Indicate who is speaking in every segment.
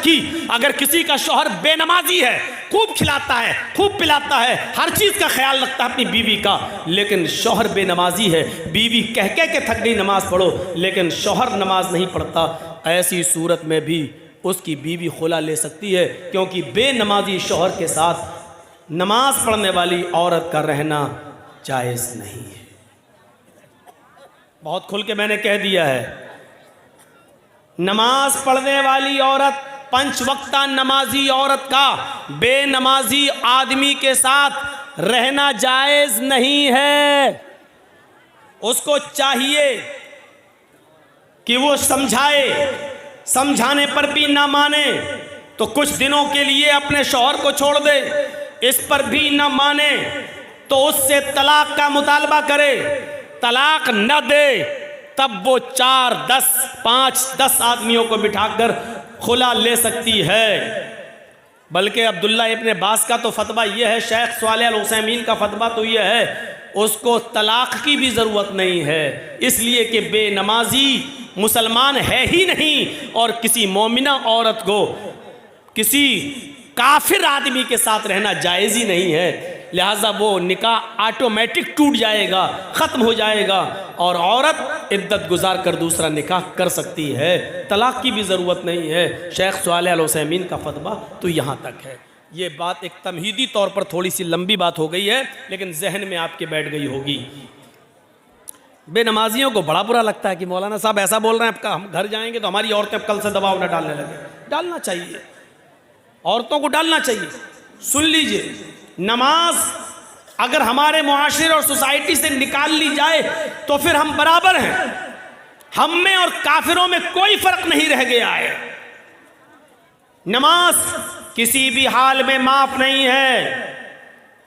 Speaker 1: की। अगर किसी का शौहर बेनमाजी है, खूब खिलाता है, खूब पिलाता है, हर चीज़ का ख्याल रखता है अपनी बीवी का, लेकिन शौहर बेनमाजी है, बीवी कह कह के थक गई नमाज पढ़ो, लेकिन शौहर नमाज नहीं पढ़ता, ऐसी सूरत में भी उसकी बीवी खुला ले सकती है, क्योंकि बेनमाजी शौहर के साथ नमाज पढ़ने वाली औरत का रहना जायज़ नहीं है। बहुत खुल के मैंने कह दिया है, नमाज पढ़ने वाली औरत, पंच वक्ता नमाजी औरत का बेनमाजी आदमी के साथ रहना जायज़ नहीं है। उसको चाहिए कि वो समझाए, समझाने पर भी ना माने तो कुछ दिनों के लिए अपने शौहर को छोड़ दे, इस पर भी ना माने तो उससे तलाक का मुतालबा करे, तलाक न दे तब वो 4, 10, 5, 10 आदमियों को बिठाकर खुला ले सकती है। बल्कि अब्दुल्ला इब्न बास का तो फतवा यह है, शेख सालेह अल उसैमीन का फतवा तो यह है, उसको तलाक की भी ज़रूरत नहीं है, इसलिए कि बेनमाजी मुसलमान है ही नहीं, और किसी मोमिना औरत को किसी काफिर आदमी के साथ रहना जायज़ ही नहीं है। लिहाजा वो निकाह ऑटोमेटिक टूट जाएगा, ख़त्म हो जाएगा, और औरत इद्दत गुजार कर दूसरा निकाह कर सकती है, तलाक की भी ज़रूरत नहीं है। शेख सालेह अल उसैमीन का फतवा तो यहाँ तक है। ये बात एक तमहीदी तौर पर थोड़ी सी लंबी बात हो गई है, लेकिन जहन में आपके बैठ गई होगी। बेनमाजियों को बड़ा बुरा लगता है कि मौलाना साहब ऐसा बोल रहे हैं, आपका हम घर जाएंगे तो हमारी औरतें कल से दबाव न डालने लगे। डालना चाहिए, औरतों को डालना चाहिए। सुन लीजिए, नमाज अगर हमारे मुआशरे और सोसाइटी से निकाल ली जाए तो फिर हम बराबर हैं, हम में और काफिरों में कोई फर्क नहीं रह गया है। नमाज किसी भी हाल में माफ नहीं है।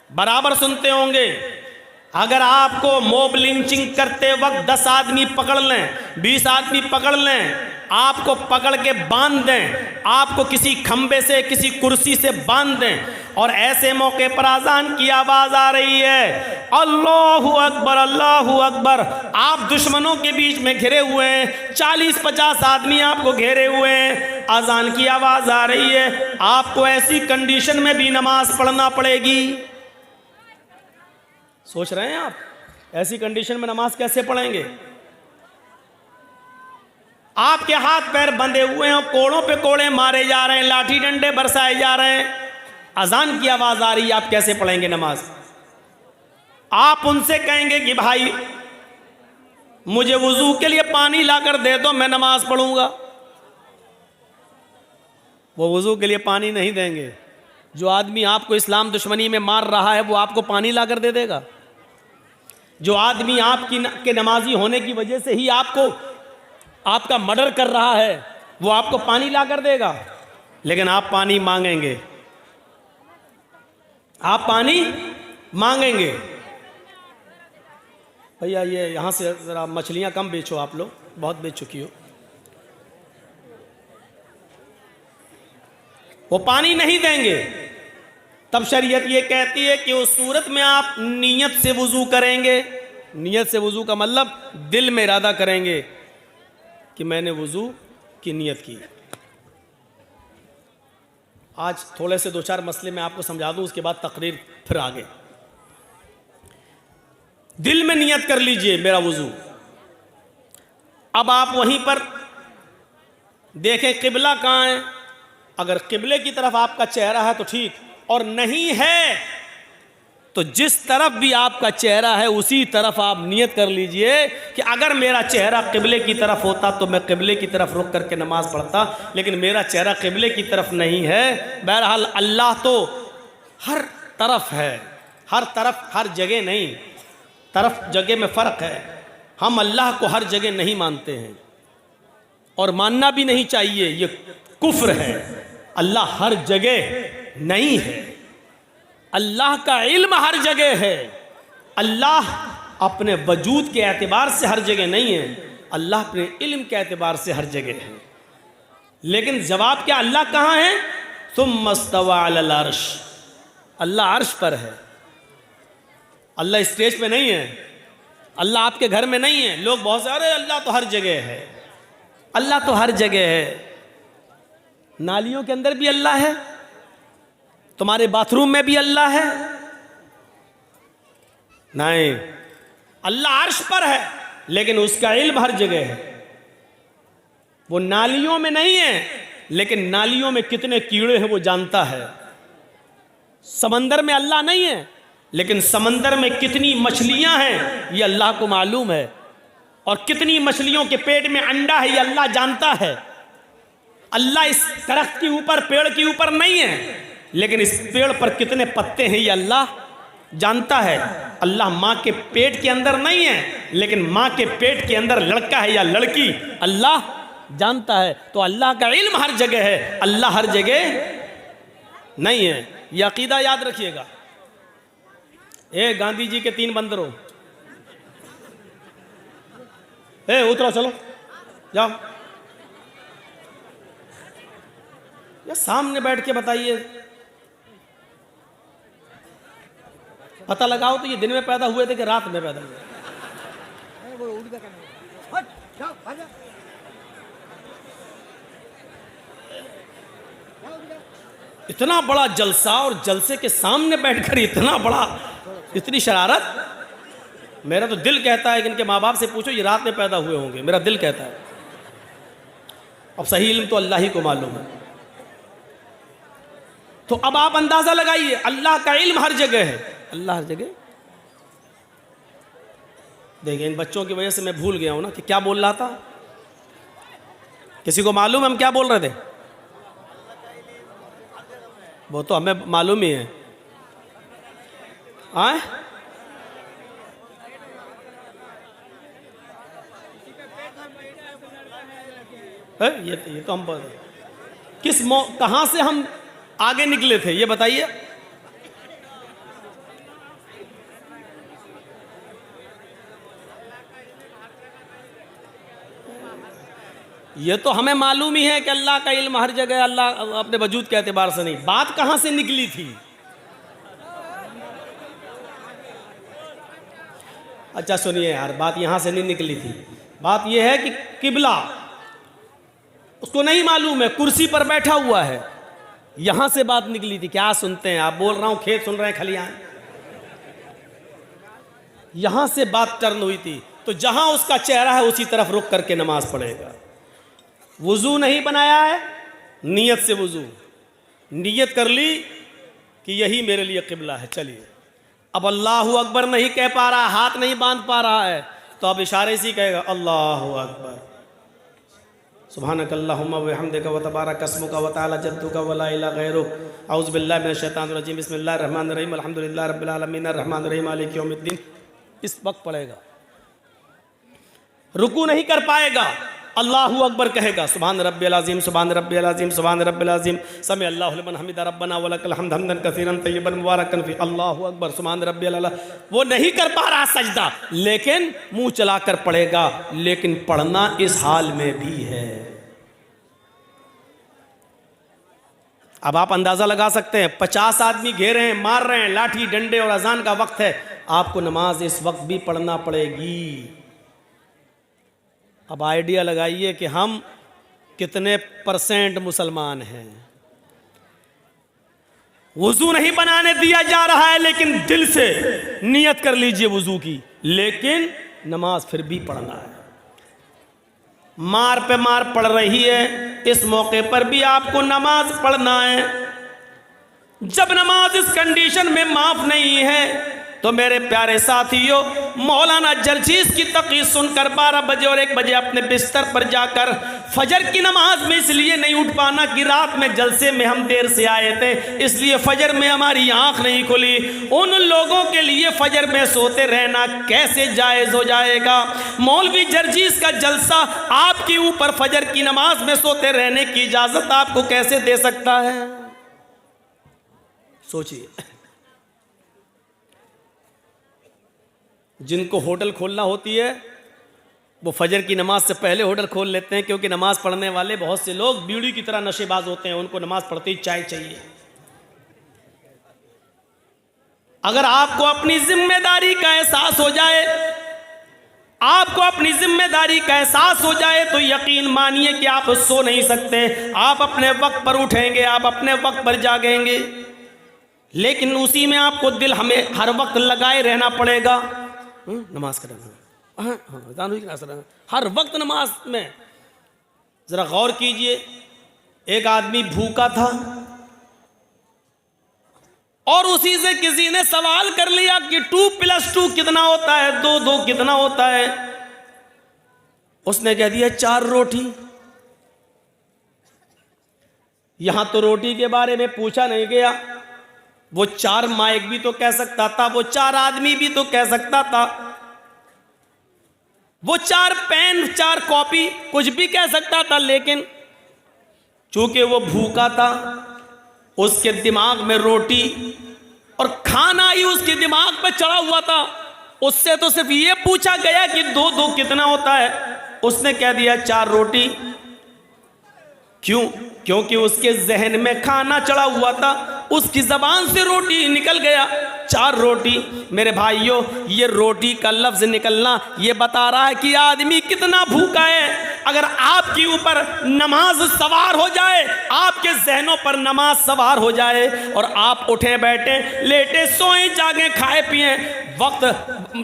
Speaker 1: बराबर सुनते होंगे, अगर आपको मोब लिंचिंग करते वक्त 10 आदमी पकड़ लें, 20 आदमी पकड़ लें, आपको पकड़ के बांध दें, आपको किसी खंबे से, किसी कुर्सी से बांध दें, और ऐसे मौके पर अजान की आवाज़ आ रही है, अल्लाहु अकबर, अल्लाहु अकबर, आप दुश्मनों के बीच में घिरे हुए हैं, 40-50 आदमी आपको घेरे हुए हैं, अजान की आवाज़ आ रही है, आपको ऐसी कंडीशन में भी नमाज पढ़ना पड़ेगी। सोच रहे हैं आप, ऐसी कंडीशन में नमाज कैसे पढ़ेंगे? आपके हाथ पैर बंधे हुए हैं, कोड़ों पे कोड़े मारे जा रहे हैं, लाठी डंडे बरसाए जा रहे हैं, अजान की आवाज आ रही है, आप कैसे पढ़ेंगे नमाज? आप उनसे कहेंगे कि भाई मुझे वुजू के लिए पानी लाकर दे दो, मैं नमाज पढ़ूंगा। वो वुजू के लिए पानी नहीं देंगे। जो आदमी आपको इस्लाम दुश्मनी में मार रहा है वो आपको पानी लाकर दे देगा? जो आदमी आपकी के नमाजी होने की वजह से ही आपका मर्डर कर रहा है वो आपको पानी ला कर देगा? लेकिन आप पानी मांगेंगे, आप पानी मांगेंगे। भैया ये यहाँ से ज़रा मछलियाँ कम बेचो, आप लोग बहुत बेच चुकी हो। वो पानी नहीं देंगे। तब शरीयत ये कहती है कि उस सूरत में आप नीयत से वुजू करेंगे। नीयत से वुजू का मतलब दिल में इरादा करेंगे कि मैंने वुजू की नीयत की। आज थोड़े से 2-4 मसले मैं आपको समझा दूं, उसके बाद तकरीर फिर आगे। दिल में नियत कर लीजिए मेरा वुजू। अब आप वहीं पर देखें किबला कहाँ है। अगर किबले की तरफ आपका चेहरा है तो ठीक, और नहीं है तो जिस तरफ भी आपका चेहरा है उसी तरफ आप नियत कर लीजिए कि अगर मेरा चेहरा किबले की तरफ होता तो मैं किबले की तरफ रुक करके नमाज पढ़ता, लेकिन मेरा चेहरा किबले की तरफ नहीं है। बहरहाल अल्लाह तो हर तरफ है, हर तरफ, हर जगह नहीं, तरफ जगह में फ़र्क है। हम अल्लाह को हर जगह नहीं मानते हैं और मानना भी नहीं चाहिए, ये कुफ्र है। अल्लाह हर जगह नहीं है, अल्लाह का इल्म हर जगह है। अल्लाह अपने वजूद के एतबार से हर जगह नहीं है, अल्लाह अपने इल्म के एतबार से हर जगह है। लेकिन जवाब क्या, अल्लाह कहाँ है? सुम्मा इस्तवा अलल अर्श, अल्लाह अर्श पर है। अल्लाह स्टेज पे नहीं है, अल्लाह आपके घर में नहीं है। लोग बहुत सारे अल्लाह तो हर जगह है, अल्लाह तो हर जगह है। नालियों के अंदर भी अल्लाह है, तुम्हारे बाथरूम में भी अल्लाह है? नहीं, अल्लाह अर्श पर है, लेकिन उसका इल्म हर जगह है। वो नालियों में नहीं है, लेकिन नालियों में कितने कीड़े हैं वो जानता है। समंदर में अल्लाह नहीं है, लेकिन समंदर में कितनी मछलियां हैं ये अल्लाह को मालूम है, और कितनी मछलियों के पेट में अंडा है ये अल्लाह जानता है। अल्लाह इस दरख्त के ऊपर, पेड़ के ऊपर नहीं है, लेकिन इस पेड़ पर कितने पत्ते हैं ये अल्लाह जानता है। अल्लाह माँ के पेट के अंदर नहीं है, लेकिन माँ के पेट के अंदर लड़का है या लड़की अल्लाह जानता है। तो अल्लाह का इल्म हर जगह है, अल्लाह हर जगह नहीं है। यह अकीदा याद रखिएगा। गांधी जी के 3 बंदरों, उतरो, चलो जाओ, या सामने बैठ के बताइए, पता लगाओ तो ये दिन में पैदा हुए थे कि रात में पैदा हुए? इतना बड़ा जलसा, और जलसे के सामने बैठकर इतनी शरारत। मेरा तो दिल कहता है कि इनके माँ बाप से पूछो ये रात में पैदा हुए होंगे, मेरा दिल कहता है। अब सही इल्म तो अल्लाह ही को मालूम है। तो अब आप अंदाजा लगाइए, अल्लाह का इल्म हर जगह है, अल्लाह हर जगह। देखिए, इन बच्चों की वजह से मैं भूल गया हूं ना कि क्या बोल रहा था। किसी को मालूम है हम क्या बोल रहे थे? वो तो हमें मालूम ही है। आए? ये तो हम कहां से हम आगे निकले थे ये बताइए। ये तो हमें मालूम ही है कि अल्लाह का इल्म हर जगह, अल्लाह अपने वजूद के एतबार से नहीं। बात कहां से निकली थी? अच्छा सुनिए यार, बात यहां से नहीं निकली थी। बात यह है कि किबला उसको नहीं मालूम है, कुर्सी पर बैठा हुआ है। यहां से बात निकली थी। क्या सुनते हैं आप? बोल रहा हूं, खेत सुन रहे हैं, खलियान। यहां से बात टर्न हुई थी। तो जहां उसका चेहरा है उसी तरफ रुक करके नमाज पढ़ेगा। वुजू नहीं बनाया है, नियत से वुजू, नियत कर ली कि यही मेरे लिए किबला है। चलिए, अब अल्लाहु अकबर नहीं कह पा रहा, हाथ नहीं बांध पा रहा है, तो अब इशारे से कहेगा अल्लाहु अकबर, सुब्हानक अल्लाहुम्मा व बिहम्दिका व तबारक अस्मुका व तआला जद्दुका व ला इलाहा गैरुक औज़ु बिल्लाहि मिनश शैतानिर रजीम बिस्मिल्लाहिर रहमानिर रहीम अल्हम्दुलिल्लाहि रब्बिल आलमीन अर्रहमानिर रहीम मालिकि यौमिद्दीन। इस वक्त पढ़ेगा, रुकू नहीं कर पाएगा, अल्लाहु अकबर कहेगा, सुभान रब्बियल अज़ीम, सुभान रब्बियल अज़ीम, सुभान रब्बियल अज़ीम, समी अल्लाहु लिमन हमिदा रब्बना व लकल हम्द हम्दन कसीरन तय्यबन मुबारकन फी, अल्लाहु अकबर, सुभान रब्बियल अला। वो नहीं कर पा रहा सजदा, लेकिन मुंह चलाकर पढ़ेगा। लेकिन पढ़ना इस हाल में भी है। अब आप अंदाजा लगा सकते हैं, 50 आदमी घेरे हैं, मार रहे हैं, लाठी डंडे, और अजान का वक्त है। आपको नमाज इस वक्त भी पढ़ना पड़ेगी। अब आइडिया लगाइए कि हम कितने % मुसलमान हैं। वुजू नहीं बनाने दिया जा रहा है, लेकिन दिल से नियत कर लीजिए वुजू की, लेकिन नमाज फिर भी पढ़ना है। मार पे मार पड़ रही है, इस मौके पर भी आपको नमाज पढ़ना है। जब नमाज इस कंडीशन में माफ नहीं है, तो मेरे प्यारे साथियों, मौलाना जर्जीस की तक़रीर सुनकर 12 बजे और 1 बजे अपने बिस्तर पर जाकर फजर की नमाज में इसलिए नहीं उठ पाना कि रात में जलसे में हम देर से आए थे, इसलिए फजर में हमारी आंख नहीं खुली। उन लोगों के लिए फजर में सोते रहना कैसे जायज़ हो जाएगा? मौलवी जर्जीस का जलसा आपके ऊपर फजर की नमाज में सोते रहने की इजाज़त आपको कैसे दे सकता है? सोचिए। जिनको होटल खोलना होती है वो फजर की नमाज से पहले होटल खोल लेते हैं, क्योंकि नमाज पढ़ने वाले बहुत से लोग बीड़ी की तरह नशेबाज होते हैं, उनको नमाज पढ़ते ही चाय चाहिए। अगर आपको अपनी जिम्मेदारी का एहसास हो जाए आपको अपनी जिम्मेदारी का एहसास हो जाए तो यकीन मानिए कि आप सो नहीं सकते। आप अपने वक्त पर उठेंगे, आप अपने वक्त पर जागेंगे, लेकिन उसी में आपको दिल हमें हर वक्त लगाए रहना पड़ेगा। नमाज करना, हर वक्त नमाज में। जरा गौर कीजिए, एक आदमी भूखा था और उसी से किसी ने सवाल कर लिया कि 2 + 2 कितना होता है, 2 कितना होता है। उसने कह दिया 4 रोटी। यहां तो रोटी के बारे में पूछा नहीं गया, वो 4 माइक भी तो कह सकता था, वो 4 आदमी भी तो कह सकता था, वो 4 पेन 4 कॉपी कुछ भी कह सकता था, लेकिन चूंकि वो भूखा था, उसके दिमाग में रोटी और खाना ही उसके दिमाग पे चढ़ा हुआ था। उससे तो सिर्फ ये पूछा गया कि 2 कितना होता है, उसने कह दिया 4 रोटी। क्यों? क्योंकि उसके जहन में खाना चढ़ा हुआ था, उसकी जबान से रोटी निकल गया, 4 रोटी। मेरे भाइयों, ये रोटी का लफ्ज निकलना ये बता रहा है कि आदमी कितना भूखा है। अगर आपके ऊपर नमाज सवार हो जाए, आपके जहनों पर नमाज सवार हो जाए और आप उठे बैठे लेटे सोए जागे खाए पिए, वक्त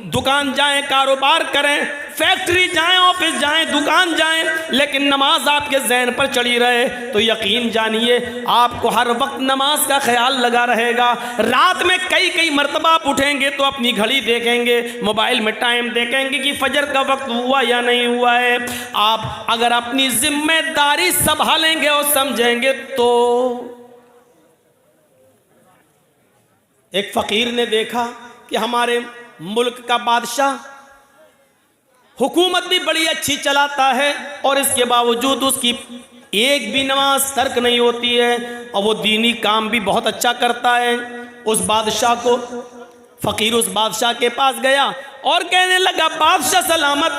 Speaker 1: दुकान जाएं, कारोबार करें, फैक्ट्री जाएं, ऑफिस जाएं, दुकान जाएं, लेकिन नमाज आपके जहन पर चढ़ी रहे तो यकीन जानिए आपको हर वक्त नमाज का ख्याल लगा रहेगा। रात में कई मरतबा आप उठेंगे तो अपनी घड़ी देखेंगे, मोबाइल में टाइम देखेंगे कि फजर का वक्त हुआ या नहीं हुआ है। आप अगर अपनी जिम्मेदारी संभालेंगे और समझेंगे तो। एक फकीर ने देखा कि हमारे मुल्क का बादशाह हुकूमत भी बड़ी अच्छी चलाता है और इसके बावजूद उसकी एक भी नमाज तर्क नहीं होती है और वो दीनी काम भी बहुत अच्छा करता है। उस बादशाह को फकीर उस बादशाह के पास गया और कहने लगा, बादशाह सलामत,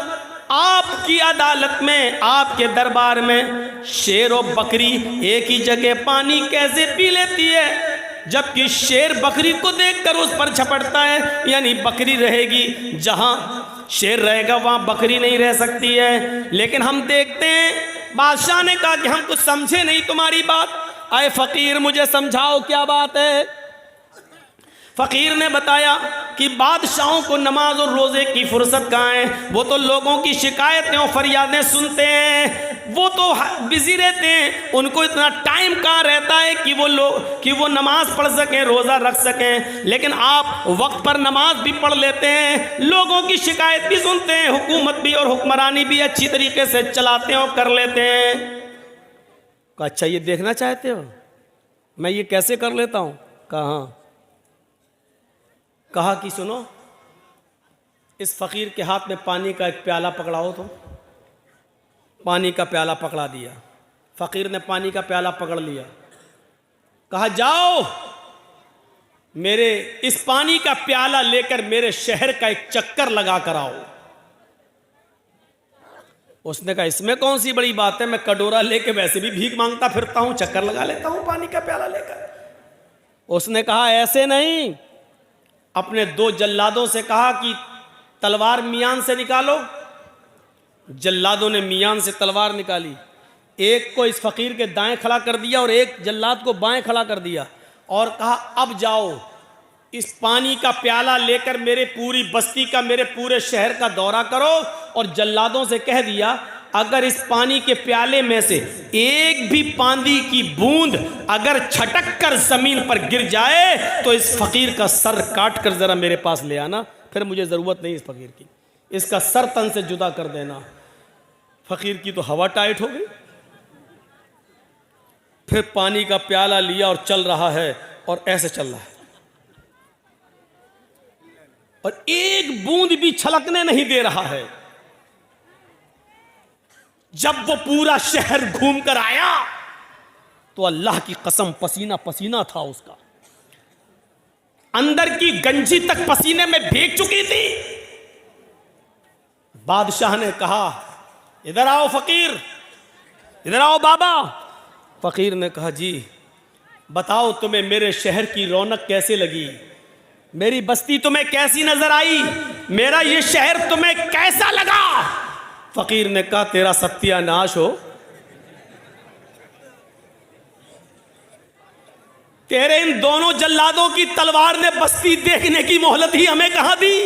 Speaker 1: आपकी अदालत में, आपके दरबार में शेर और बकरी एक ही जगह पानी कैसे पी लेती है, जबकि शेर बकरी को देखकर उस पर झपटता है। यानी बकरी रहेगी जहां शेर रहेगा वहां बकरी नहीं रह सकती है। लेकिन हम देखते हैं बादशाह ने कहा कि हम कुछ समझे नहीं तुम्हारी बात, आए फकीर मुझे समझाओ क्या बात है। फकीर ने बताया कि बादशाहों को नमाज और रोज़े की फुर्सत कहाँ है, वो तो लोगों की शिकायतें और फरियादें सुनते हैं, वो तो बिजी रहते हैं, उनको इतना टाइम कहाँ रहता है कि वो नमाज पढ़ सकें, रोज़ा रख सकें। लेकिन आप वक्त पर नमाज भी पढ़ लेते हैं, लोगों की शिकायत भी सुनते हैं, हुकूमत भी और हुक्मरानी भी अच्छी तरीके से चलाते हैं और कर लेते हैं। अच्छा ये देखना चाहते हो मैं ये कैसे कर लेता हूँ? कहा कि सुनो, इस फकीर के हाथ में पानी का एक प्याला पकड़ाओ। तो पानी का प्याला पकड़ा दिया, फकीर ने पानी का प्याला पकड़ लिया, कहा जाओ मेरे इस पानी का प्याला लेकर मेरे शहर का एक चक्कर लगा कर आओ। उसने कहा इसमें कौन सी बड़ी बात है, मैं कटोरा लेके वैसे भी भीख मांगता फिरता हूं, चक्कर लगा लेता हूं पानी का प्याला लेकर। उसने कहा ऐसे नहीं, अपने 2 जल्लादों से कहा कि तलवार मियान से निकालो। जल्लादों ने मियान से तलवार निकाली, एक को इस फकीर के दाएं खड़ा कर दिया और एक जल्लाद को बाएं खड़ा कर दिया और कहा अब जाओ इस पानी का प्याला लेकर मेरे पूरी बस्ती का, मेरे पूरे शहर का दौरा करो। और जल्लादों से कह दिया अगर इस पानी के प्याले में से एक भी पानी की बूंद अगर छटक कर जमीन पर गिर जाए तो इस फकीर का सर काट कर जरा मेरे पास ले आना, फिर मुझे जरूरत नहीं इस फकीर की, इसका सर तन से जुदा कर देना। फकीर की तो हवा टाइट हो गई, फिर पानी का प्याला लिया और चल रहा है और ऐसे चल रहा है और एक बूंद भी छलकने नहीं दे रहा है। जब वो पूरा शहर घूम कर आया तो अल्लाह की कसम पसीना पसीना था उसका, अंदर की गंजी तक पसीने में भीग चुकी थी। बादशाह ने कहा इधर आओ फकीर, इधर आओ बाबा। फकीर ने कहा जी बताओ तुम्हें मेरे शहर की रौनक कैसे लगी, मेरी बस्ती तुम्हें कैसी नजर आई? मेरा ये शहर तुम्हें कैसा लगा? फकीर ने कहा तेरा सत्यानाश हो, तेरे इन दोनों जल्लादों की तलवार ने बस्ती देखने की मोहलत ही हमें कहां दी?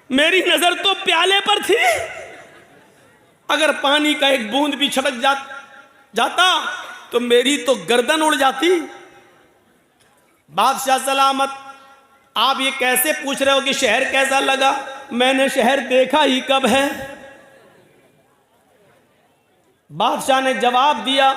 Speaker 1: मेरी नजर तो प्याले पर थी, अगर पानी का एक बूंद भी छटक जाता तो मेरी तो गर्दन उड़ जाती। बादशाह सलामत, आप ये कैसे पूछ रहे हो कि शहर कैसा लगा? मैंने शहर देखा ही कब है? बादशाह ने जवाब दिया,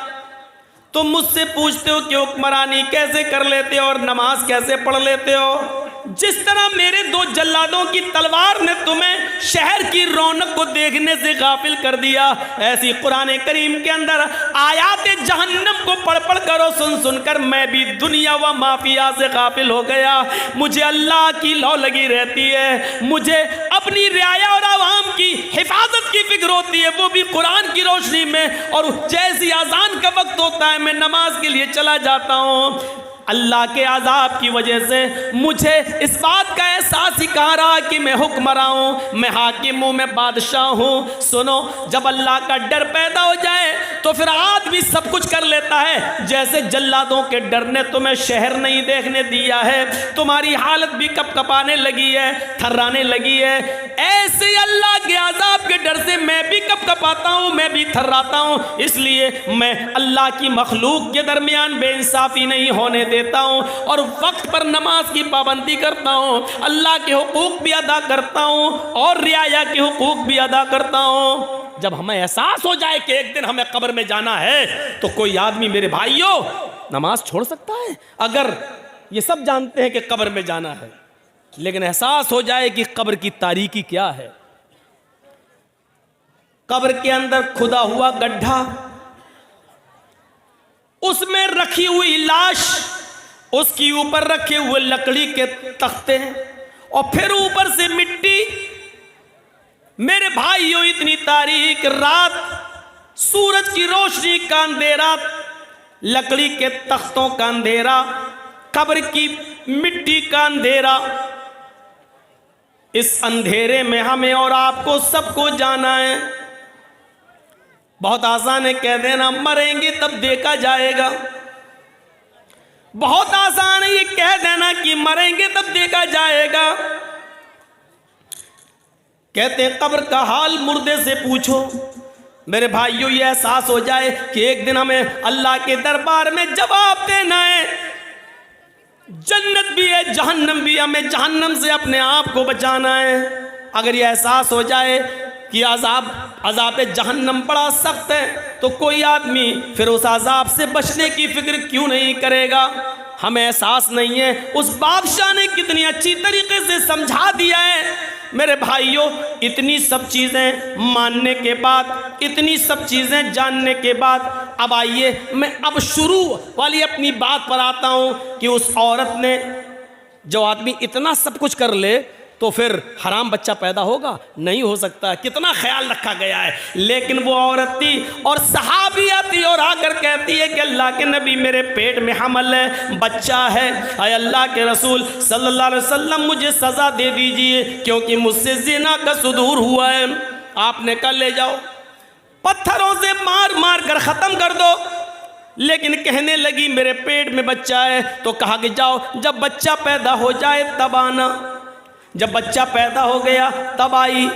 Speaker 1: तुम मुझसे पूछते हो कि हुक्मरानी कैसे कर लेते हो और नमाज कैसे पढ़ लेते हो? जिस तरह मेरे दो जल्लादों की तलवार ने तुम्हें शहर की रौनक को देखने से गाफिल कर दिया, ऐसी कुरान करीम के अंदर आयात जहन्नम को पढ़ पढ़ कर और सुन सुनकर मैं भी दुनिया व माफिया से गाफिल हो गया। मुझे अल्लाह की लौ लगी रहती है, मुझे अपनी रियाया और आवाम की हिफाजत की फिक्र होती है, वो भी कुरान की रोशनी में। और जैसी अजान का वक्त होता है मैं नमाज के लिए चला जाता हूँ। अल्लाह के अज़ाब की वजह से मुझे इस बात का एहसास ही कहा रहा कि मैं हुक्मरां हूँ, मैं हाकिम हूँ, मैं बादशाह हूँ। सुनो, जब अल्लाह का डर पैदा हो जाए तो फिर आदमी सब कुछ कर लेता है। जैसे जल्लादों के डर ने तुम्हें शहर नहीं देखने दिया है, तुम्हारी हालत भी कपकपाने लगी है, थर्राने लगी है, ऐसे अल्लाह के अज़ाब के डर से मैं भी कपकपाता हूँ, मैं भी थर्राता हूँ। इसलिए मैं अल्लाह की मखलूक के दरमियान बेइंसाफ़ी नहीं होने देता हूँ और वक्त पर नमाज की पाबंदी करता हूँ, अल्लाह के हुकूक भी अदा करता हूँ और रियाया के हुकूक भी अदा करता हूँ। जब हमें एहसास हो जाए कि एक दिन हमें कब्र में जाना है तो कोई आदमी, मेरे भाइयों, नमाज छोड़ सकता है? अगर ये सब जानते हैं कि कब्र में जाना है, लेकिन एहसास हो जाए कि कब्र की तारीकी क्या है, कब्र के अंदर खुदा हुआ गड्ढा, उसमें रखी हुई लाश, उसके ऊपर रखे हुए लकड़ी के तख्ते और फिर ऊपर से मिट्टी। मेरे भाइयों, इतनी तारीक रात, सूरज की रोशनी का अंधेरा, लकड़ी के तख्तों का अंधेरा, कब्र की मिट्टी का अंधेरा, इस अंधेरे में हमें और आपको सबको जाना है। बहुत आसान है कह देना मरेंगे तब देखा जाएगा, बहुत आसान है ये कह देना कि मरेंगे तब देखा जाएगा। कहते हैं कब्र का हाल मुर्दे से पूछो। मेरे भाइयों, ये एहसास हो जाए कि एक दिन हमें अल्लाह के दरबार में जवाब देना है। जन्नत भी है, जहन्नम भी, हमें जहन्नम से अपने आप को बचाना है। अगर ये एहसास हो जाए कि अज़ाब जहन्नम बड़ा सख्त है तो कोई आदमी फिर उस अज़ाब से बचने की फिक्र क्यों नहीं करेगा? हमें एहसास नहीं है उस बादशाह ने कितनी अच्छी तरीके से समझा दिया है। मेरे भाइयों, इतनी सब चीज़ें मानने के बाद, इतनी सब चीज़ें जानने के बाद, अब आइए मैं अब शुरू वाली अपनी बात पर आता हूँ कि उस औरत ने, जो आदमी इतना सब कुछ कर ले तो फिर हराम बच्चा पैदा होगा? नहीं हो सकता। कितना ख्याल रखा गया है। लेकिन वो औरत थी और सहाबिया थी और आकर कहती है कि अल्लाह के नबी, मेरे पेट में हमल है, बच्चा है, अय अल्लाह के रसूल सल्लल्लाहु अलैहि वसल्लम, मुझे सज़ा दे दीजिए क्योंकि मुझसे ज़िना का सुदूर हुआ है। आपने कहा ले जाओ, पत्थरों से मार मार कर ख़त्म कर दो। लेकिन कहने लगी मेरे पेट में बच्चा है। तो कहा कि जाओ, जब बच्चा पैदा हो जाए तब आना। जब बच्चा पैदा हो गया तब आई।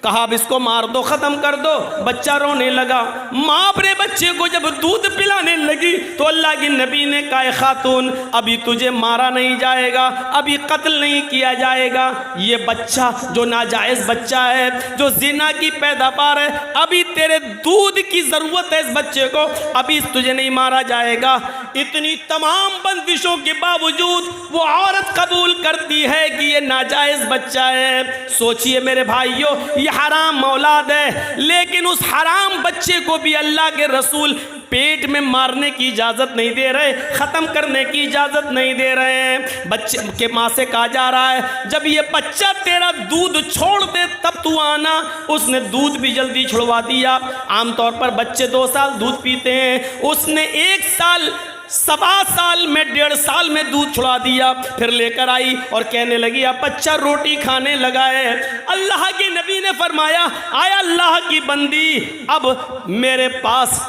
Speaker 1: कहा अब इसको मार दो, ख़त्म कर दो। बच्चा रोने लगा। माँ अपने बच्चे को जब दूध पिलाने लगी तो अल्लाह की नबी ने कहा, खातून, अभी तुझे मारा नहीं जाएगा, अभी कत्ल नहीं किया जाएगा। ये बच्चा जो नाजायज़ बच्चा है, जो जिना की पैदावार है, अभी तेरे दूध की ज़रूरत है इस बच्चे को, अभी तुझे नहीं मारा जाएगा। इतनी तमाम बंदिशों के बावजूद वो औरत कबूल करती है कि ये नाजायज़ बच्चा है। सोचिए मेरे भाइयों, हराम औलाद है, लेकिन उस हराम बच्चे को भी अल्लाह के रसूल पेट में मारने की इजाज़त नहीं दे रहे, ख़त्म करने की इजाज़त नहीं दे रहे हैं। बच्चे के माँ से कहा जा रहा है जब ये बच्चा तेरा दूध छोड़ दे तब तू आना। उसने दूध भी जल्दी छुड़वा दिया। आमतौर पर बच्चे 2 साल दूध पीते हैं, उसने 1 साल 1.25 साल में 1.5 साल में दूध छुड़ा दिया। फिर लेकर आई और कहने लगी अब बच्चा रोटी खाने लगा है। अल्लाह के नबी ने फरमाया आया अल्लाह की बंदी, अब मेरे पास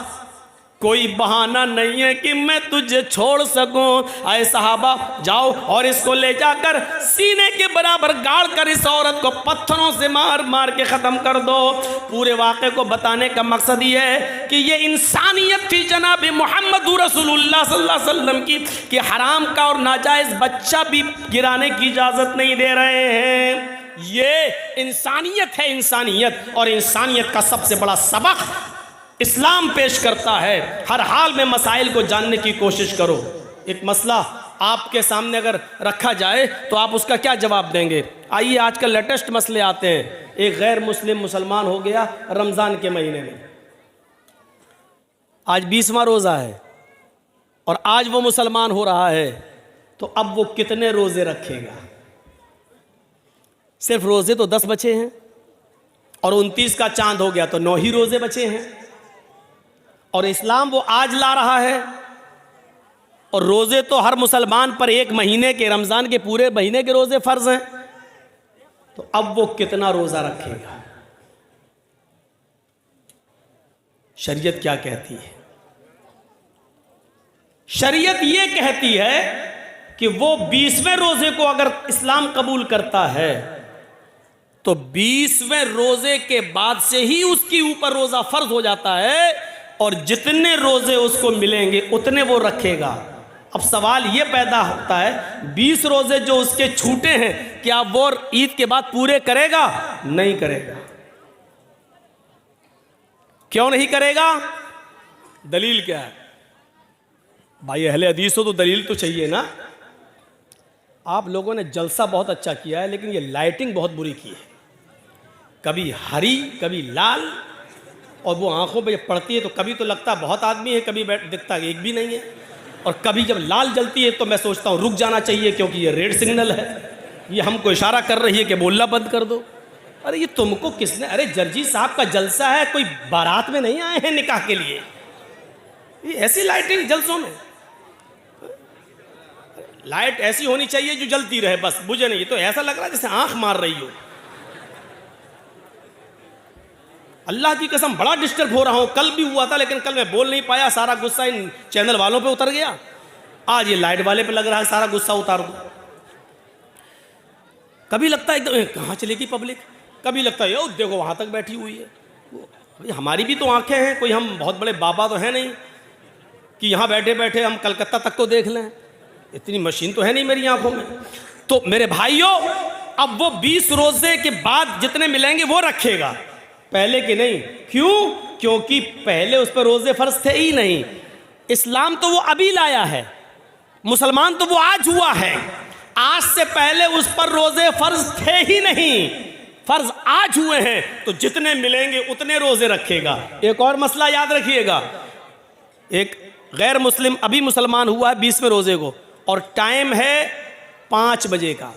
Speaker 1: कोई बहाना नहीं है कि मैं तुझे छोड़ सकूं। आए सहाबा जाओ और इसको ले जाकर सीने के बराबर गाड़ कर इस औरत को पत्थरों से मार मार के ख़त्म कर दो। पूरे वाक़े को बताने का मकसद ये है कि ये इंसानियत थी जनाब मोहम्मद रसूलुल्लाह सल्लल्लाहु अलैहि वसल्लम की कि हराम का और नाजायज़ बच्चा भी गिराने की इजाज़त नहीं दे रहे हैं। ये इंसानियत है, इंसानियत। और इंसानियत का सबसे बड़ा सबक इस्लाम पेश करता है। हर हाल में मसाइल को जानने की कोशिश करो। एक मसला आपके सामने अगर रखा जाए तो आप उसका क्या जवाब देंगे? आइए आजकल लेटेस्ट मसले आते हैं। एक गैर मुस्लिम मुसलमान हो गया रमज़ान के महीने में, आज 20वां रोज़ा है और आज वो मुसलमान हो रहा है, तो अब वो कितने रोज़े रखेगा? सिर्फ रोज़े तो 10 बचे हैं और 29 का चांद हो गया तो 9 ही रोज़े बचे हैं। और इस्लाम वो आज ला रहा है और रोज़े तो हर मुसलमान पर 1 महीने के, रमज़ान के पूरे महीने के रोज़े फ़र्ज़ हैं, तो अब वो कितना रोज़ा रखेगा? शरीयत क्या कहती है? शरीयत ये कहती है कि वो 20वें रोज़े को अगर इस्लाम कबूल करता है तो 20वें रोज़े के बाद से ही उसके ऊपर रोज़ा फ़र्ज़ हो जाता है और जितने रोज़े उसको मिलेंगे उतने वो रखेगा। अब सवाल ये पैदा होता है 20 रोज़े जो उसके छूटे हैं क्या वो ईद के बाद पूरे करेगा? नहीं करेगा। क्यों नहीं करेगा? दलील क्या है? भाई अहले हदीस हो तो दलील तो चाहिए ना। आप लोगों ने जलसा बहुत अच्छा किया है लेकिन ये लाइटिंग बहुत बुरी की है, कभी हरी कभी लाल, और वो आंखों पे जब पड़ती है तो कभी तो लगता है बहुत आदमी है, कभी दिखता है एक भी नहीं है, और कभी जब लाल जलती है तो मैं सोचता हूँ रुक जाना चाहिए क्योंकि ये रेड सिग्नल है, ये हमको इशारा कर रही है कि बोलना बंद कर दो। अरे ये तुमको किसने? अरे जर्जी साहब का जलसा है, कोई बारात में नहीं आए हैं निकाह के लिए। ये ऐसी लाइटिंग जलसों में, लाइट ऐसी होनी चाहिए जो जलती रहे, बस बुझे नहीं। तो ऐसा लग रहा है जैसे आंख मार रही हो। अल्लाह की कसम बड़ा डिस्टर्ब हो रहा हूं। कल भी हुआ था लेकिन कल मैं बोल नहीं पाया, सारा गुस्सा इन चैनल वालों पे उतर गया। आज ये लाइट वाले पे लग रहा है सारा गुस्सा उतार दो। कभी लगता है एकदम कहाँ चलेगी पब्लिक, कभी लगता है देखो वहां तक बैठी हुई है। हमारी भी तो आंखें हैं, कोई हम बहुत बड़े बाबा तो हैं नहीं कि यहाँ बैठे बैठे हम कलकत्ता तक को देख लें। इतनी मशीन तो है नहीं मेरी आंखों में। तो मेरे भाइयों अब वो 20 रोजे के बाद जितने मिलेंगे वो रखेगा, पहले के नहीं। क्यों? क्योंकि पहले उस पर रोजे फर्ज थे ही नहीं। इस्लाम तो वो अभी लाया है, मुसलमान तो वो आज हुआ है। आज से पहले उस पर रोजे फर्ज थे ही नहीं, फर्ज आज हुए हैं, तो जितने मिलेंगे उतने रोजे रखेगा। एक और मसला याद रखिएगा, एक गैर मुस्लिम अभी मुसलमान हुआ है 20वें रोजे को और टाइम है 5 बजे का,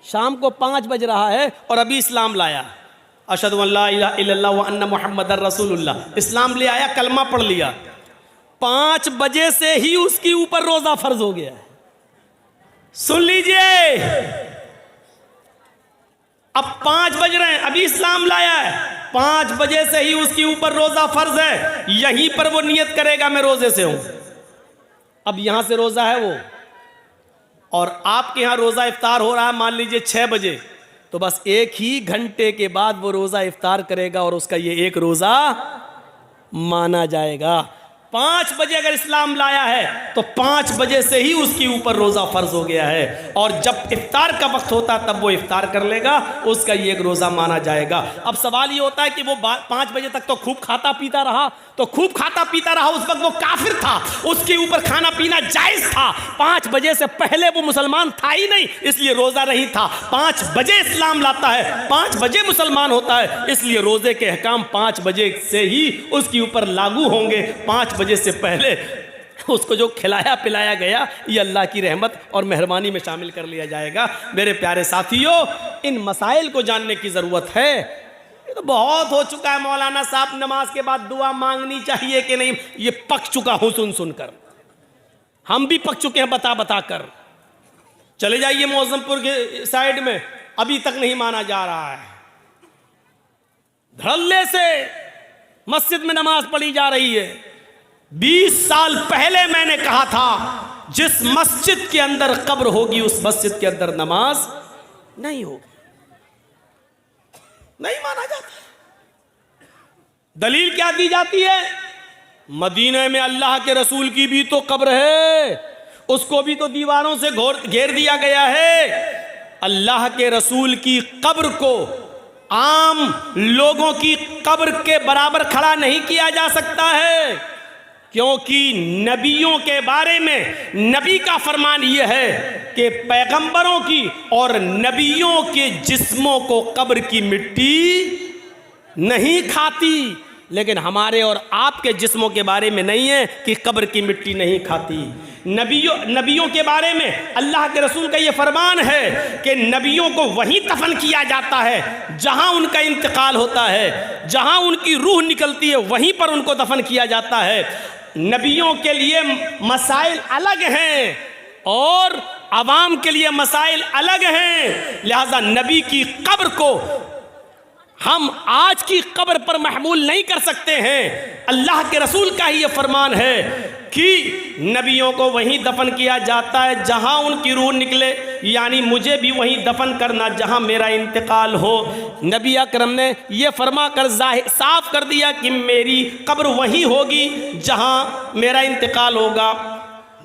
Speaker 1: शाम को 5 बज रहा है और अभी इस्लाम लाया, अशहदु अल्ला इलाहा इल्लल्लाह व अन्ना मुहम्मदर रसूलुल्लाह, इस्लाम ले आया, कलमा पढ़ लिया। 5 बजे से ही उसके ऊपर रोजा फर्ज हो गया है। सुन लीजिए, अब 5 बज रहे हैं, अभी इस्लाम लाया है, 5 बजे से ही उसके ऊपर रोजा फर्ज है। यहीं पर वो नियत करेगा मैं रोजे से हूं। अब यहां से रोजा है वो, और आपके यहां रोजा इफ्तार हो रहा है मान लीजिए 6 बजे, तो बस 1 ही घंटे के बाद वो रोजा इफ्तार करेगा और उसका ये एक रोजा माना जाएगा। 5 बजे अगर इस्लाम लाया है तो 5 बजे से ही उसके ऊपर रोजा फर्ज हो गया है, और जब इफ्तार का वक्त होता तब वो इफ्तार कर लेगा, उसका ये एक रोजा माना जाएगा। अब सवाल ये होता है कि वो 5 बजे तक तो खूब खाता पीता रहा, तो खूब खाता पीता रहा, उस वक्त वो काफिर था, उसके ऊपर खाना पीना जायज था। 5 बजे से पहले वो मुसलमान था ही नहीं, इसलिए रोजा नहीं था। 5 बजे इस्लाम लाता है, 5 बजे मुसलमान होता है, इसलिए रोजे के अहकाम 5 बजे से ही उसके ऊपर लागू होंगे। 5 बजे बजे से पहले उसको जो खिलाया पिलाया गया ये अल्लाह की रहमत और मेहरबानी में शामिल कर लिया जाएगा। मेरे प्यारे साथियों, इन मसाइल को जानने की ज़रूरत है। ये तो बहुत हो चुका है मौलाना साहब, नमाज के बाद दुआ मांगनी चाहिए कि नहीं, ये पक चुका हूं सुन सुनकर। हम भी पक चुके हैं बता बता कर। चले जाइए मौजमपुर के साइड में, अभी तक नहीं माना जा रहा है। धड़ल्ले से मस्जिद में नमाज पढ़ी जा रही है। 20 साल पहले मैंने कहा था जिस मस्जिद के अंदर कब्र होगी उस मस्जिद के अंदर नमाज नहीं होगी, नहीं माना जाता। दलील क्या दी जाती है? मदीने में अल्लाह के रसूल की भी तो कब्र है, उसको भी तो दीवारों से घेर दिया गया है। अल्लाह के रसूल की कब्र को आम लोगों की कब्र के बराबर खड़ा नहीं किया जा सकता है, क्योंकि नबियों के बारे में नबी का फरमान यह है कि पैगंबरों की और नबियों के जिस्मों को कब्र की मिट्टी नहीं खाती। लेकिन हमारे और आपके जिस्मों के बारे में नहीं है कि कब्र की मिट्टी नहीं खाती। नबियों के बारे में अल्लाह के रसूल का ये फरमान है कि नबियों को वहीं दफन किया जाता है जहां उनका इंतकाल होता है, जहां उनकी रूह निकलती है वहीं पर उनको दफन किया जाता है। नबियों के लिए मसाइल अलग हैं और अवाम के लिए मसाइल अलग हैं, लिहाजा नबी की कब्र को हम आज की कब्र पर महमूल नहीं कर सकते हैं। अल्लाह के रसूल का ही ये फरमान है कि नबियों को वहीं दफन किया जाता है जहां उनकी रूह निकले, यानी मुझे भी वहीं दफन करना जहां मेरा इंतकाल हो। नबी अकरम ने ये फरमा कर साफ कर दिया कि मेरी कब्र वहीं होगी जहां मेरा इंतकाल होगा।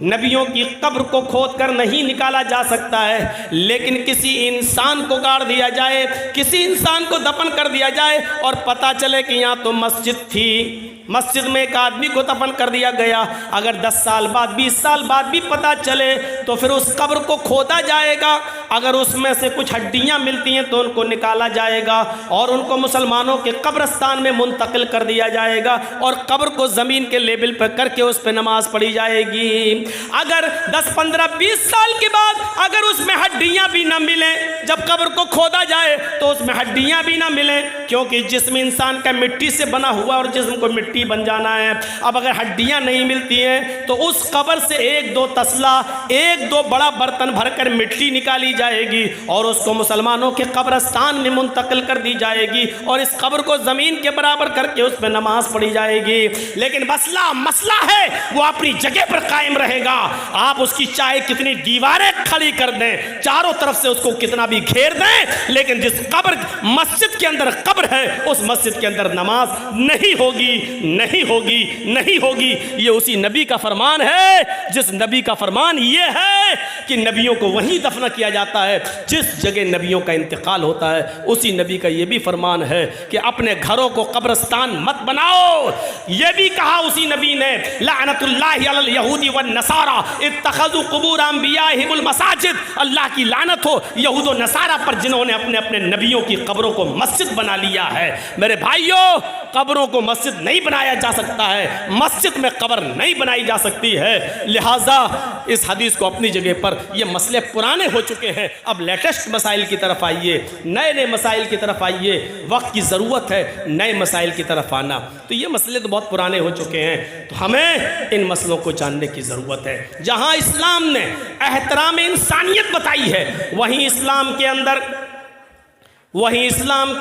Speaker 1: नबियों की कब्र को खोद कर नहीं निकाला जा सकता है, लेकिन किसी इंसान को गाड़ दिया जाए, किसी इंसान को दफन कर दिया जाए और पता चले कि यहाँ तो मस्जिद थी, मस्जिद में एक आदमी को दफन कर दिया गया, अगर 10 साल बाद 20 साल बाद भी पता चले तो फिर उस कब्र को खोदा जाएगा। अगर उसमें से कुछ हड्डियाँ मिलती हैं तो उनको निकाला जाएगा और उनको मुसलमानों के कब्रस्तान में मुंतकिल कर दिया जाएगा और कब्र को ज़मीन के लेवल पर करके उस पर नमाज पढ़ी जाएगी। अगर 10, 15, 20 साल के बाद अगर उसमें हड्डियां भी ना मिलें, जब कब्र को खोदा जाए तो उसमें हड्डियां भी ना मिलें, क्योंकि जिस्म इंसान का मिट्टी से बना हुआ और जिस्म को मिट्टी बन जाना है। अब अगर हड्डियां नहीं मिलती हैं तो उस कब्र से 1-2 तसला, 1-2 बड़ा बर्तन भरकर मिट्टी निकाली जाएगी और उसको मुसलमानों के कब्रस्तान में मुंतकिल कर दी जाएगी और इस कब्र को ज़मीन के बराबर करके उस पर नमाज पढ़ी जाएगी। लेकिन मसला है वो अपनी जगह पर कायम रहेगा। आप उसकी चाहे कितनी दीवारें खड़ी कर दें, चारों तरफ से उसको कितना भी घेर दें, लेकिन जिस कब्र मस्जिद के अंदर कब्र है उस मस्जिद के अंदर नमाज नहीं होगी, नहीं होगी, नहीं होगी। ये उसी नबी का फरमान है जिस नबी का फरमान ये है कि नबियों को वहीं दफन किया जाता है जिस जगह नबियों का इंतकाल होता है। उसी नबी का ये भी फरमान है कि अपने घरों को कब्रस्तान मत बनाओ। ये भी कहा उसी नबी ने, लानतुल्लाहि अलल यहूदी वन नसारा इत्तखज़ू कुबूर अंबियाहिमुल मसाजिद। अल्लाह की लानत हो यहूद व नसारा पर जिन्होंने अपने अपने नबियों की कब्रों को मस्जिद बना लिया है। मेरे भाइयों, कब्रों को मस्जिद नहीं बनाया जा सकता है, मस्जिद में कब्र नहीं बनाई जा सकती है। लिहाजा इस हदीस को अपनी जगह पर, ये मसले पुराने हो चुके हैं, अब लेटेस्ट मसाइल की तरफ आइए, नए नए मसाइल की तरफ आइए। वक्त की ज़रूरत है नए मसाइल की तरफ आना। तो ये मसले तो बहुत पुराने हो चुके हैं, तो हमें इन मसलों को जानने की ज़रूरत है। जहाँ इस्लाम ने एहतराम इंसानियत बताई है वहीं इस्लाम के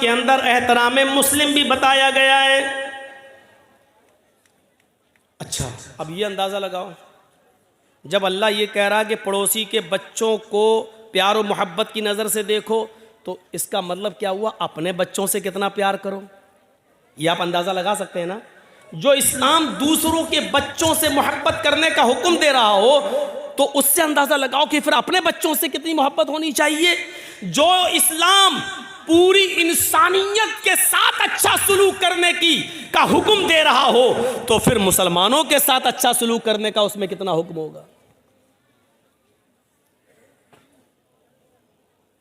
Speaker 1: अंदर एहतराम मुस्लिम भी बताया गया है। अच्छा, अब ये अंदाज़ा लगाओ, जब अल्लाह ये कह रहा है कि पड़ोसी के बच्चों को प्यार और मोहब्बत की नज़र से देखो, तो इसका मतलब क्या हुआ? अपने बच्चों से कितना प्यार करो। ये आप अंदाज़ा लगा सकते हैं ना। जो इस्लाम दूसरों के बच्चों से मोहब्बत करने का हुक्म दे रहा हो तो उससे अंदाज़ा लगाओ कि फिर अपने बच्चों से कितनी मोहब्बत होनी चाहिए। जो इस्लाम पूरी इंसानियत के साथ अच्छा सलूक करने का हुक्म दे रहा हो तो फिर मुसलमानों के साथ अच्छा सलूक करने का उसमें कितना हुक्म होगा।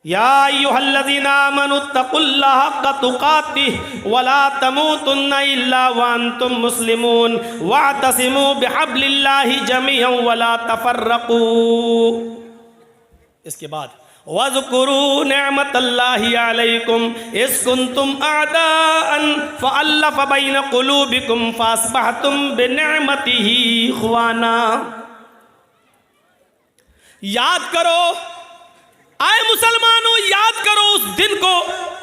Speaker 1: या अय्युहल्लज़ीना आमनुत्तक़ुल्लाह हक़्क़ तुक़ातिह वला तमूतुन्ना इल्ला व अंतुम मुस्लिमून वअतसिमू बिहब्लिल्लाहि जमीअन वला तफ़र्रक़ू। इसके बाद वज़कुरू निअमतल्लाहि अलैकुम इज़ कुंतुम अअदाअन फ़अल्लफ़ बैन क़ुलूबिकुम फ़अस्बहतुम बिनिअमतिही इख़वाना। याद करो, आए मुसलमानों, याद करो उस दिन को,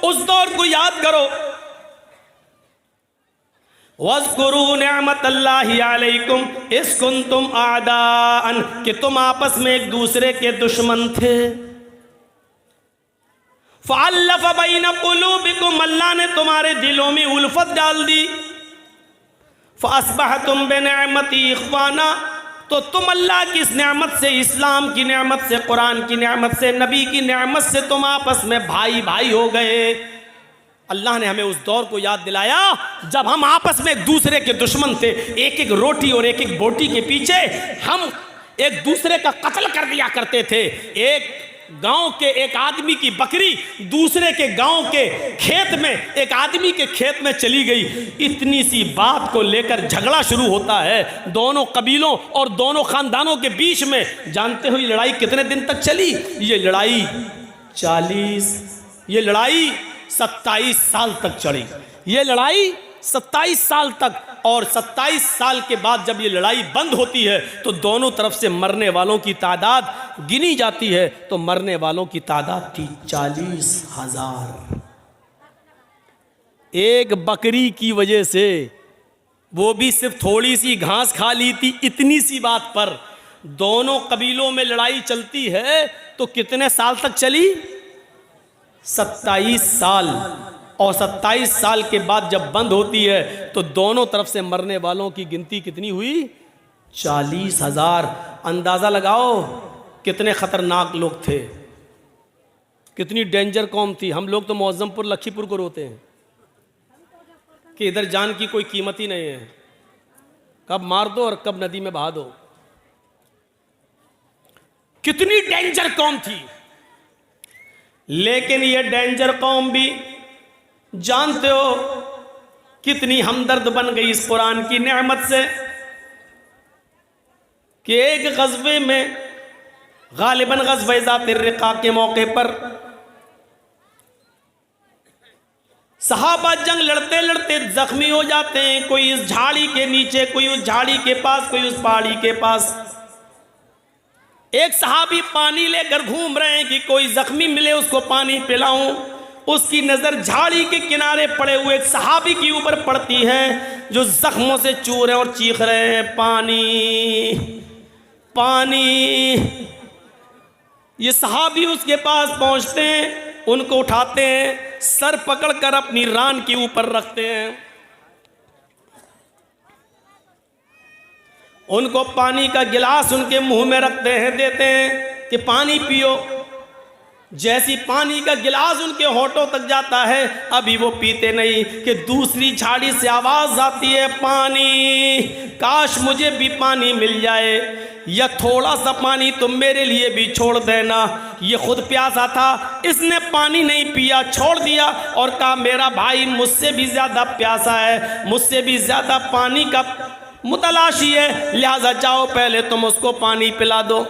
Speaker 1: उस दौर को याद करो। वज़कुरू निअमतल्लाहि अलैकुम इज़ कुंतुम अअदाअन, कि तुम आपस में एक दूसरे के दुश्मन थे। फ़अल्लफ़ बैन क़ुलूबिकुम, अल्लाह ने तुम्हारे दिलों में उल्फत डाल दी। फ़अस्बहतुम बिनिअमती इख़वाना, तो तुम अल्लाह की इस नेमत से, इस्लाम की नेमत से, कुरान की नेमत से, नबी की नेमत से तुम आपस में भाई भाई हो गए। अल्लाह ने हमें उस दौर को याद दिलाया जब हम आपस में एक दूसरे के दुश्मन थे। एक एक रोटी और एक एक बोटी के पीछे हम एक दूसरे का कत्ल कर दिया करते थे। एक गांव के एक आदमी की बकरी दूसरे के गांव के खेत में, एक आदमी के खेत में चली गई। इतनी सी बात को लेकर झगड़ा शुरू होता है दोनों कबीलों और दोनों खानदानों के बीच में। जानते हो ये लड़ाई कितने दिन तक चली? ये लड़ाई 27 साल तक चली। ये लड़ाई 27 साल तक, और 27 साल के बाद जब ये लड़ाई बंद होती है तो दोनों तरफ से मरने वालों की तादाद गिनी जाती है, तो मरने वालों की तादाद थी 40,000। एक बकरी की वजह से, वो भी सिर्फ थोड़ी सी घास खा ली थी, इतनी सी बात पर दोनों कबीलों में लड़ाई चलती है। तो कितने साल तक चली? 27 साल। और 27 साल के बाद जब बंद होती है तो दोनों तरफ से मरने वालों की गिनती कितनी हुई? 40,000। अंदाज़ा लगाओ कितने ख़तरनाक लोग थे, कितनी डेंजर कौम थी। हम लोग तो मौज़मपुर लखीपुर को रोते हैं कि इधर जान की कोई कीमत ही नहीं है, कब मार दो और कब नदी में बहा दो। कितनी डेंजर कौम थी। लेकिन ये डेंजर कौम भी जानते हो कितनी हमदर्द बन गई इस कुरान की नेमत से कि एक ग़ज़वे में, गालिबन ग़ज़वे ज़ातिर रिक़ा के मौके पर सहाबा जंग लड़ते लड़ते जख्मी हो जाते हैं। कोई इस झाड़ी के नीचे, कोई उस झाड़ी के पास, कोई उस पहाड़ी के पास। एक सहाबी पानी लेकर घूम रहे हैं कि कोई जख्मी मिले उसको पानी पिलाऊं। उसकी नज़र झाड़ी के किनारे पड़े हुए एक सहाबी के ऊपर पड़ती है जो जख्मों से चू रहे और चीख रहे हैं, पानी पानी। ये सहाबी उसके पास पहुंचते हैं, उनको उठाते हैं, सर पकड़कर अपनी रान के ऊपर रखते हैं, उनको पानी का गिलास उनके मुंह में रखते हैं, देते हैं कि पानी पियो। जैसी पानी का गिलास उनके होठों तक जाता है, अभी वो पीते नहीं कि दूसरी झाड़ी से आवाज़ आती है, पानी, काश मुझे भी पानी मिल जाए, या थोड़ा सा पानी तुम मेरे लिए भी छोड़ देना। ये खुद प्यासा था, इसने पानी नहीं पिया, छोड़ दिया और कहा मेरा भाई मुझसे भी ज़्यादा प्यासा है, मुझसे भी ज़्यादा पानी का मुतलाशी है, लिहाजा जाओ पहले तुम उसको पानी पिला दो।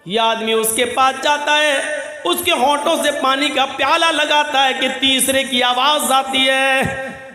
Speaker 1: यह आदमी उसके पास जाता है, उसके होठों से पानी का प्याला लगाता है कि तीसरे की आवाज़ आती है,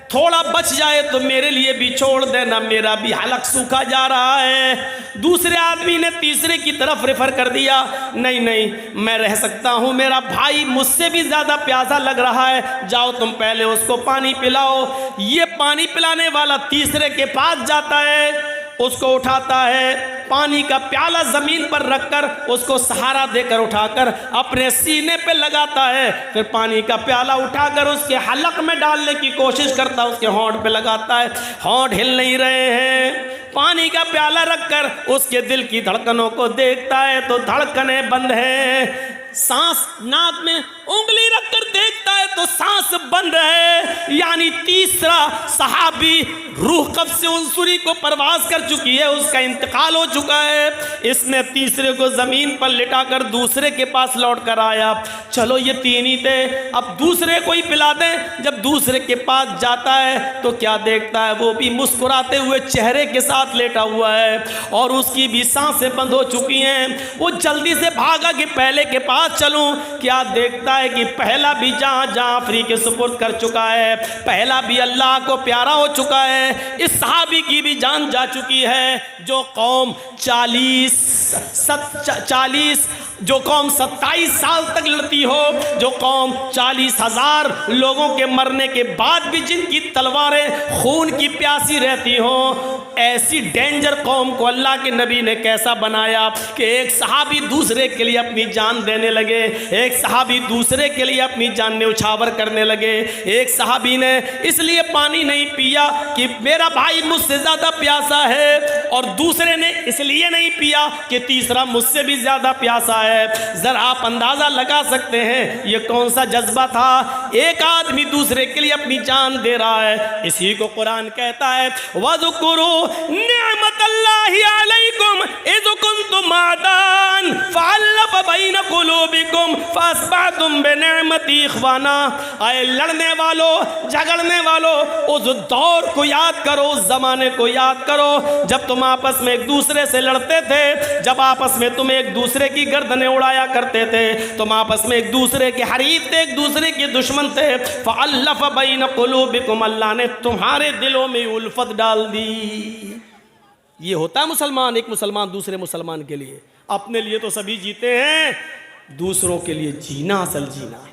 Speaker 1: थोड़ा बच जाए तो मेरे लिए भी छोड़ देना, मेरा भी हलक सूखा जा रहा है। दूसरे आदमी ने तीसरे की तरफ रेफर कर दिया, नहीं नहीं मैं रह सकता हूँ, मेरा भाई मुझसे भी ज़्यादा प्यासा लग रहा है, जाओ तुम पहले उसको पानी पिलाओ। ये पानी पिलाने वाला तीसरे के पास जाता है, उसको उठाता है, पानी का प्याला ज़मीन पर रखकर उसको सहारा देकर उठाकर अपने सीने पे लगाता है, फिर पानी का प्याला उठाकर उसके हलक में डालने की कोशिश करता है, उसके होंठ पे लगाता है, होंठ हिल नहीं रहे हैं। पानी का प्याला रखकर उसके दिल की धड़कनों को देखता है तो धड़कनें बंद हैं। सांस नाक में उंगली रखकर देखता है तो सांस बंद है, यानी तीसरा सहाबी रूह कब्ज से उनसुरी को परवास कर चुकी है, उसका इंतकाल हो चुका है। इसने तीसरे को जमीन पर लिटाकर दूसरे के पास लौट कर आया। चलो ये तीन ही थे, अब दूसरे को ही पिला दें। जब दूसरे के पास जाता है तो क्या देखता है, वो भी मुस्कुराते हुए चेहरे के साथ लेटा हुआ है और उसकी भी सांसें बंद हो चुकी हैं। वो जल्दी से भागा कि पहले के पास चलूं। क्या देखता है कि पहला भी जहां आफरी के सुपुर्द कर चुका है, पहला भी अल्लाह को प्यारा हो चुका है। इस सहाबी की भी जान जा चुकी है। जो कौम 27 साल तक लड़ती हो, जो कौम 40,000 लोगों के मरने के बाद भी जिनकी तलवारें खून की प्यासी रहती हो, ऐसी डेंजर कौम को अल्लाह के नबी ने कैसा बनाया कि एक सहाबी दूसरे के लिए अपनी जान देने लगे, एक सहाबी दूसरे के लिए अपनी जान न्यौछावर करने लगे। एक सहाबी ने इसलिए पानी नहीं पिया कि मेरा भाई मुझसे ज़्यादा प्यासा है, और दूसरे ने इसलिए नहीं पिया कि तीसरा मुझसे भी ज़्यादा प्यासा है। जरा आप अंदाजा लगा सकते हैं ये कौन सा जज्बा था। एक आदमी दूसरे के लिए अपनी जान दे रहा है। इसी को कुरान कहता है, वज़कुरू निअमतल्लाहि अलैकुम इज़ कुंतुम आदान फ़अल्लफ़ बैन क़ुलूबिकुम फ़अस्बहतुम बिनिअमती इख़वाना। आए लड़ने वालों, झगड़ने वालों, उस दौर को याद करो, उस जमाने को याद करो जब तुम आपस में एक दूसरे से लड़ते थे, जब आपस में तुम एक दूसरे की गर्दनें उड़ाया करते थे, तुम आपस में एक दूसरे के हरीफ थे, एक दूसरे के दुश्मन थे। फ़अल्लफ़ बैन क़ुलूबिकुम, अल्लाह ने तुम्हारे दिलों में उल्फत डाल दी। ये होता है मुसलमान, एक मुसलमान दूसरे मुसलमान के लिए। अपने लिए तो सभी जीते हैं, दूसरों के लिए जीना असल जीना।